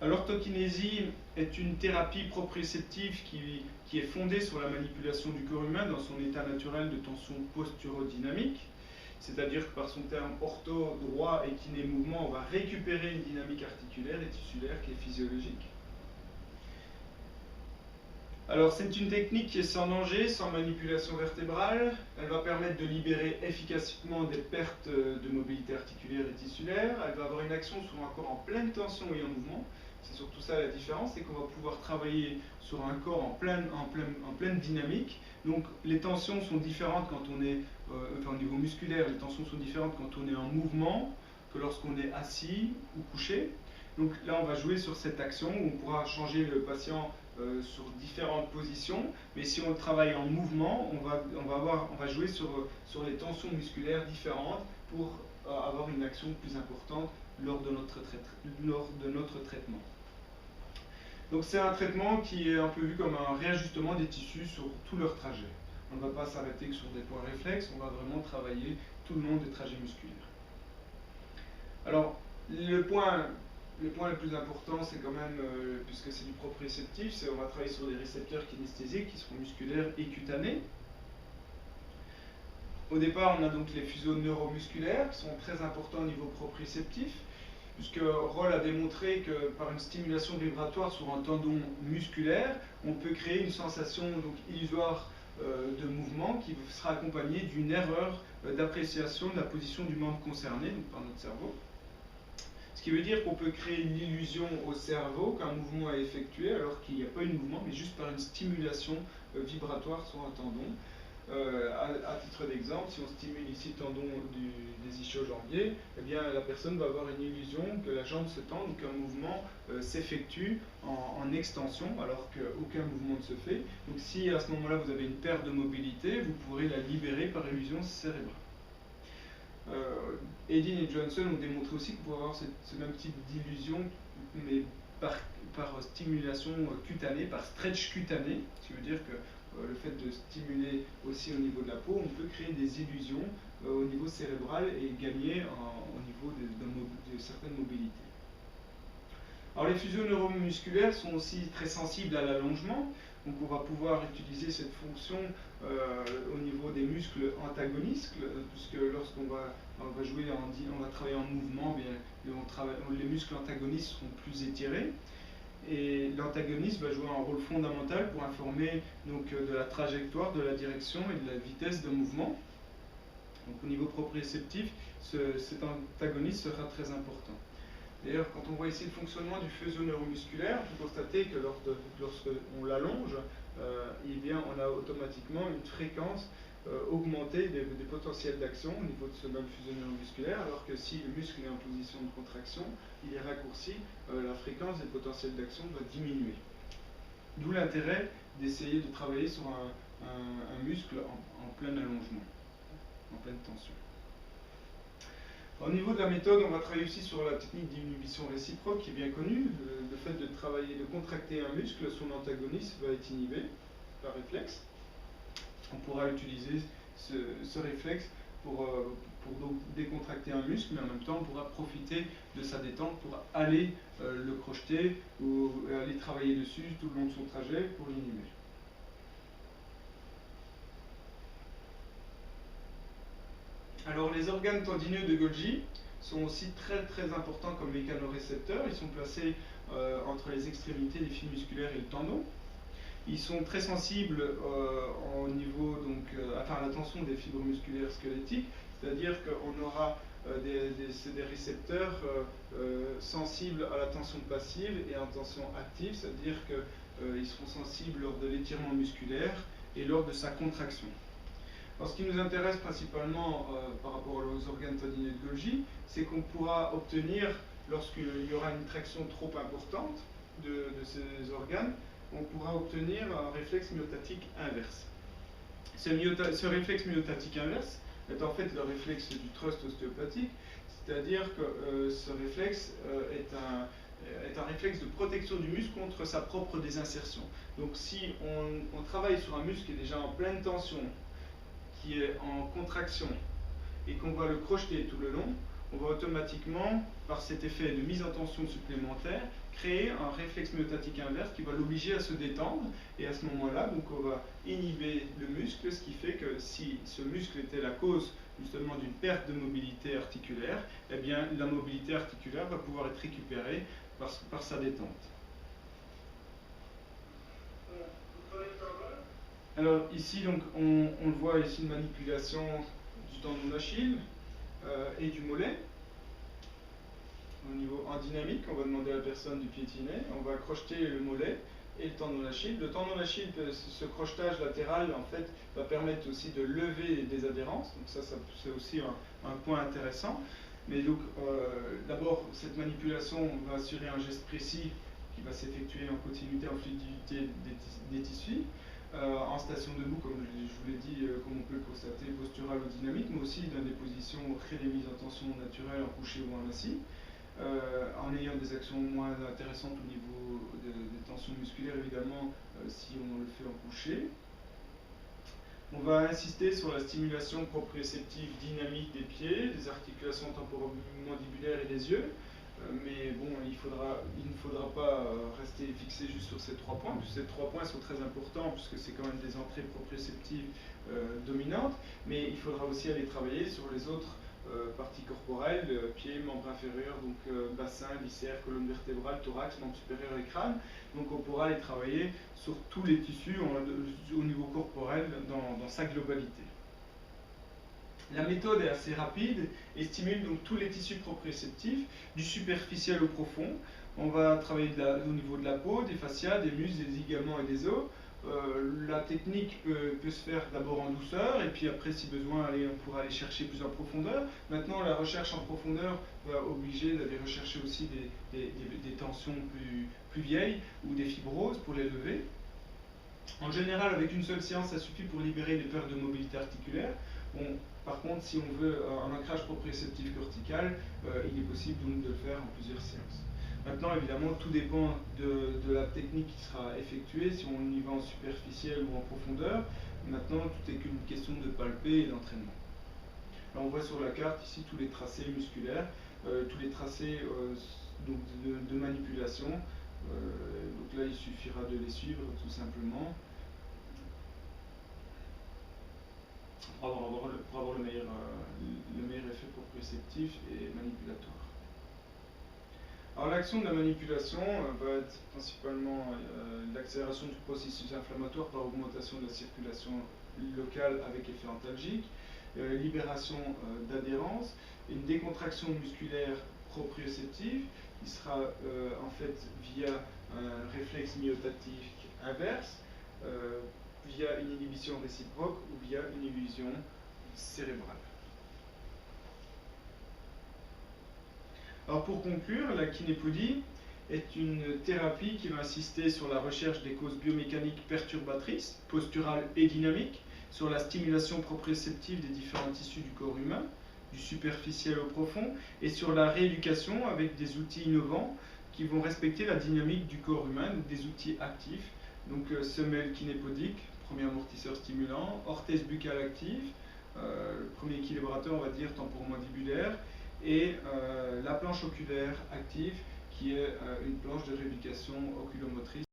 L'orthokinésie est une thérapie proprioceptive qui est fondée sur la manipulation du corps humain dans son état naturel de tension posturodynamique. C'est-à-dire que par son terme ortho, droit et kiné, mouvement, on va récupérer une dynamique articulaire et tissulaire qui est physiologique. Alors c'est une technique qui est sans danger, sans manipulation vertébrale. Elle va permettre de libérer efficacement des pertes de mobilité articulaire et tissulaire. Elle va avoir une action sur un corps en pleine tension et en mouvement. C'est surtout ça la différence, c'est qu'on va pouvoir travailler sur un corps en pleine dynamique. Donc les tensions sont différentes quand on est, au niveau musculaire, les tensions sont différentes quand on est en mouvement que lorsqu'on est assis ou couché. Donc là on va jouer sur cette action où on pourra changer le patient sur différentes positions, mais si on le travaille en mouvement, on va jouer sur les tensions musculaires différentes pour avoir une action plus importante lors de notre traitement. Donc c'est un traitement qui est un peu vu comme un réajustement des tissus sur tout leur trajet. On ne va pas s'arrêter que sur des points réflexes, on va vraiment travailler tout le long des trajets musculaires. Alors, le point le plus important, c'est quand même, puisque c'est du proprioceptif, c'est on va travailler sur des récepteurs kinesthésiques qui seront musculaires et cutanés. Au départ, on a donc les fuseaux neuromusculaires qui sont très importants au niveau proprioceptif, puisque Roll a démontré que par une stimulation vibratoire sur un tendon musculaire, on peut créer une sensation donc illusoire de mouvement qui sera accompagnée d'une erreur d'appréciation de la position du membre concerné, donc par notre cerveau. Ce qui veut dire qu'on peut créer l'illusion au cerveau qu'un mouvement est effectué alors qu'il n'y a pas eu de mouvement, mais juste par une stimulation vibratoire sur un tendon. À titre d'exemple, si on stimule ici le tendon des ischio-jambiers, eh bien la personne va avoir une illusion que la jambe se tend ou qu'un mouvement s'effectue en extension alors qu'aucun mouvement ne se fait. Donc si à ce moment-là vous avez une perte de mobilité, vous pourrez la libérer par illusion cérébrale. Edin et Johnson ont démontré aussi qu'on pouvait avoir ce même type d'illusion, mais par stimulation cutanée, par stretch cutané, ce qui veut dire que le fait de stimuler aussi au niveau de la peau, on peut créer des illusions au niveau cérébral et gagner au niveau de certaines mobilités. Alors les fuseaux neuromusculaires sont aussi très sensibles à l'allongement, donc on va pouvoir utiliser cette fonction au niveau des muscles antagonistes, puisque lorsqu'on va travailler en mouvement, bien, les muscles antagonistes seront plus étirés. Et l'antagoniste va jouer un rôle fondamental pour informer donc, de la trajectoire, de la direction et de la vitesse de mouvement. Donc au niveau proprioceptif, cet antagoniste sera très important. D'ailleurs, quand on voit ici le fonctionnement du faisceau neuromusculaire, on peut constater que lorsqu'on l'allonge, eh bien, on a automatiquement une fréquence augmentée des potentiels d'action au niveau de ce même faisceau neuromusculaire, alors que si le muscle est en position de contraction, il est raccourci, la fréquence des potentiels d'action va diminuer. D'où l'intérêt d'essayer de travailler sur un muscle en plein allongement, en pleine tension. Au niveau de la méthode, on va travailler aussi sur la technique d'inhibition réciproque qui est bien connue. Le fait de contracter un muscle, son antagoniste va être inhibé par réflexe. On pourra utiliser ce réflexe pour donc décontracter un muscle, mais en même temps on pourra profiter de sa détente pour aller le crocheter ou aller travailler dessus tout le long de son trajet pour l'inhiber. Alors les organes tendineux de Golgi sont aussi très importants comme mécanorécepteurs. Ils sont placés entre les extrémités des fils musculaires et le tendon. Ils sont très sensibles au niveau, à la tension des fibres musculaires squelettiques, c'est-à-dire qu'on aura des récepteurs sensibles à la tension passive et à la tension active, c'est-à-dire qu'ils seront sensibles lors de l'étirement musculaire et lors de sa contraction. Alors, ce qui nous intéresse principalement par rapport aux organes tendineux de Golgi, c'est qu'on pourra obtenir, lorsqu'il y aura une traction trop importante de ces organes, on pourra obtenir un réflexe myotatique inverse. Ce réflexe myotatique inverse est en fait le réflexe du trust ostéopathique, c'est-à-dire que ce réflexe est un réflexe de protection du muscle contre sa propre désinsertion. Donc si on travaille sur un muscle qui est déjà en pleine tension, qui est en contraction, et qu'on va le crocheter tout le long, on va automatiquement, par cet effet de mise en tension supplémentaire, créer un réflexe myotatique inverse qui va l'obliger à se détendre, et à ce moment-là, donc on va inhiber le muscle, ce qui fait que si ce muscle était la cause justement d'une perte de mobilité articulaire, eh bien la mobilité articulaire va pouvoir être récupérée par sa détente. Alors ici, donc, on le voit ici, une manipulation du tendon d'Achille et du mollet. Au niveau en dynamique, on va demander à la personne de piétiner, on va crocheter le mollet et le tendon d'Achille. Le tendon d'Achille, ce crochetage latéral, en fait, va permettre aussi de lever des adhérences. Donc ça c'est aussi un point intéressant. Mais donc, d'abord, cette manipulation va assurer un geste précis qui va s'effectuer en continuité, en fluidité des tissus. En station debout, comme je vous l'ai dit, comme on peut le constater, postural ou dynamique, mais aussi dans des positions où on crée des mises en tension naturelles en couché ou en assis. En ayant des actions moins intéressantes au niveau des tensions musculaires, évidemment, si on le fait en couché. On va insister sur la stimulation proprioceptive dynamique des pieds, des articulations temporomandibulaires et des yeux. Mais bon, il ne faudra pas rester fixé juste sur ces 3 points, puisque ces 3 points sont très importants, puisque c'est quand même des entrées proprioceptives dominantes, mais il faudra aussi aller travailler sur les autres parties corporelles, pieds, membres inférieurs, donc bassin, viscères, colonne vertébrale, thorax, membre supérieur et crâne. Donc on pourra aller travailler sur tous les tissus au niveau corporel dans sa globalité. La méthode est assez rapide et stimule donc tous les tissus proprioceptifs, du superficiel au profond. On va travailler au niveau de la peau, des fascias, des muscles, des ligaments et des os. La technique peut se faire d'abord en douceur, et puis après, si besoin, on pourra aller chercher plus en profondeur. Maintenant, la recherche en profondeur va obliger d'aller rechercher aussi des tensions plus vieilles ou des fibroses pour les lever. En général, avec une seule séance, ça suffit pour libérer les pertes de mobilité articulaire. Bon, par contre, si on veut un ancrage proprioceptif cortical, il est possible donc de le faire en plusieurs séances. Maintenant, évidemment, tout dépend de la technique qui sera effectuée, si on y va en superficiel ou en profondeur. Maintenant, tout est qu'une question de palper et d'entraînement. Là, on voit sur la carte ici tous les tracés musculaires, tous les tracés donc de manipulation. Donc là, il suffira de les suivre tout simplement pour avoir le meilleur effet proprioceptif et manipulatoire. Alors l'action de la manipulation va être principalement l'accélération du processus inflammatoire par augmentation de la circulation locale avec effet antalgique, libération d'adhérence, une décontraction musculaire proprioceptive qui sera en fait via un réflexe myotatique inverse, via une inhibition réciproque ou via une inhibition cérébrale. Alors pour conclure, la kinépodie est une thérapie qui va insister sur la recherche des causes biomécaniques perturbatrices, posturales et dynamiques, sur la stimulation proprioceptive des différents tissus du corps humain, du superficiel au profond, et sur la rééducation avec des outils innovants qui vont respecter la dynamique du corps humain, donc des outils actifs, donc semelle kinépodique, premier amortisseur stimulant, orthèse buccale active, le premier équilibrateur, on va dire, temporomandibulaire, et la planche oculaire active qui est une planche de rééducation oculomotrice.